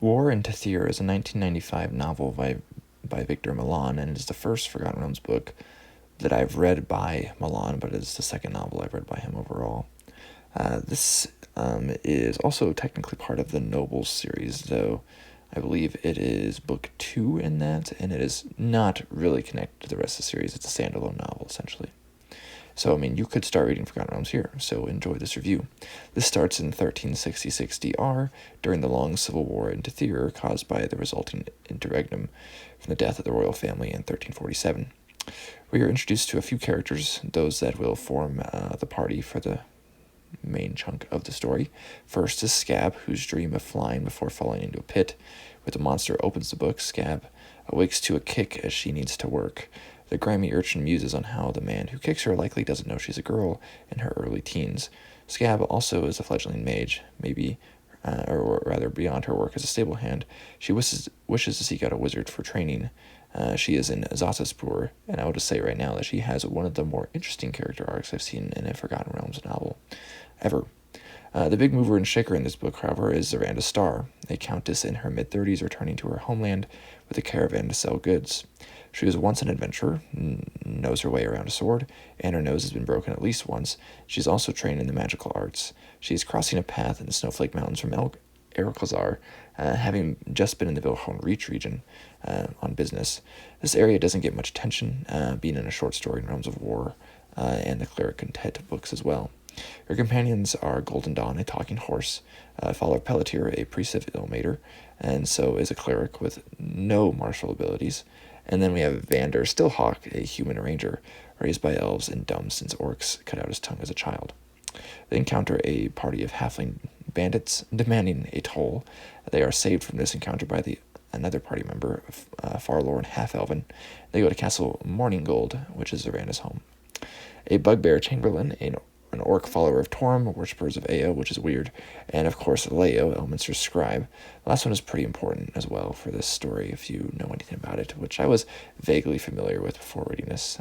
War in Tethyr is a 1995 novel by Victor Milan, and it is the first Forgotten Realms book that I've read by Milan, but it is the second novel I've read by him overall. This is also technically part of the Nobles series, though I believe it is book 2 in that, and it is not really connected to the rest of the series. It's a standalone novel, essentially. So, you could start reading Forgotten Realms here, so enjoy this review. This starts in 1366 DR, during the long civil war in Tethyr caused by the resulting interregnum from the death of the royal family in 1347. We are introduced to a few characters, those that will form the party for the main chunk of the story. First is Scab, whose dream of flying before falling into a pit. When the monster opens the book, Scab awakes to a kick as she needs to work. The grimy urchin muses on how the man who kicks her likely doesn't know she's a girl in her early teens. Scab also is a fledgling mage, or rather beyond her work as a stable hand. She wishes to seek out a wizard for training. She is in Zasaspur, and I will just say right now that she has one of the more interesting character arcs I've seen in a Forgotten Realms novel ever. The big mover and shaker in this book, however, is Zoranda Starr, a countess in her mid-30s returning to her homeland with a caravan to sell goods. She was once an adventurer, knows her way around a sword, and her nose has been broken at least once. She's also trained in the magical arts. She is crossing a path in the Snowflake Mountains from Ericlazar, having just been in the Vilhorn Reach region on business. This area doesn't get much attention, being in a short story in Realms of War, and the Cleric and Tet books as well. Her companions are Golden Dawn, a talking horse, Father Pelletier, a priest of Ilmater, and so is a cleric with no martial abilities. And then we have Vander Stillhawk, a human ranger, raised by elves and dumb since orcs cut out his tongue as a child. They encounter a party of halfling bandits demanding a toll. They are saved from this encounter by another party member, Farlorn Half-Elven. They go to Castle Morninggold, which is Zoranda's home. A bugbear chamberlain, an orc follower of Torm, worshippers of Ao, which is weird, and of course Leo, Elminster's scribe. The last one is pretty important as well for this story if you know anything about it, which I was vaguely familiar with before reading this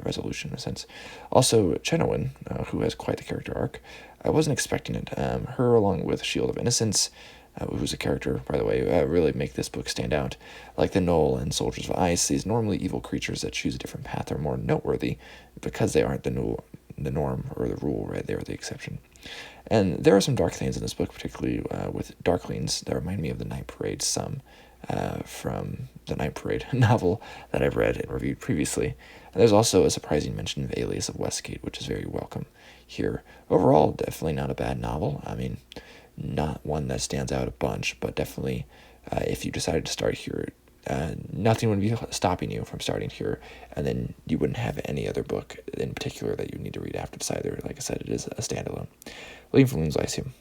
resolution in a sense. Also, Chenowin, who has quite the character arc. I wasn't expecting it. Her, along with Shield of Innocence, who's a character, by the way, really make this book stand out. Like the Knoll and Soldiers of Ice, these normally evil creatures that choose a different path are more noteworthy because they aren't the norm or the rule, right? They are the exception. And there are some dark things in this book, particularly with Darklings, that remind me of the Night Parade some from the Night Parade novel that I've read and reviewed previously. And there's also a surprising mention of Alias of Westgate, which is very welcome here. Overall, definitely not a bad novel. Not one that stands out a bunch, but definitely if you decided to start here, nothing would be stopping you from starting here, and then you wouldn't have any other book in particular that you need to read after this either. Like I said, it is a standalone. William from Lyceum.